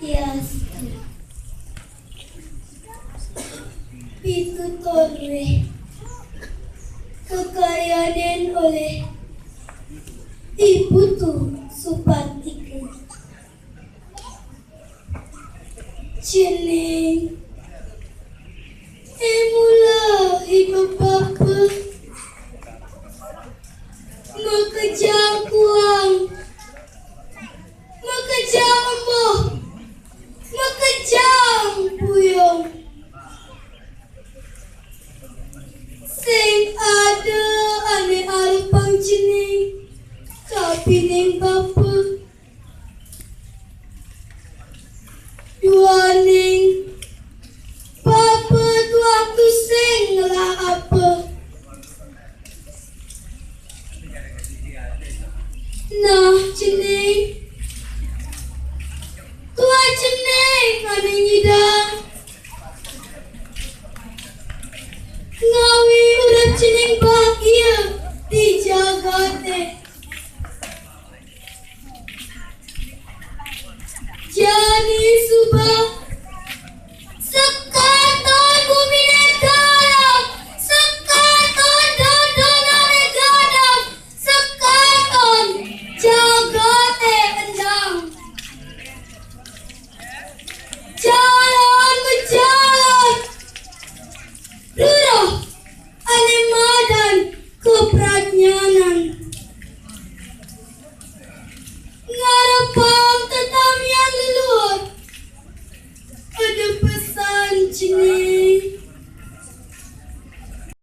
Yes. Pituturre kekayaan oleh Ibu Tu Supatika Jening emula hidup bapa makejang kuang makejang moh makejang puyong sing ada ane arepang jening kapining bapa duaning bapa waktu sing lah apa nah jening tua jening ane nyidang ngawi urip jening bagi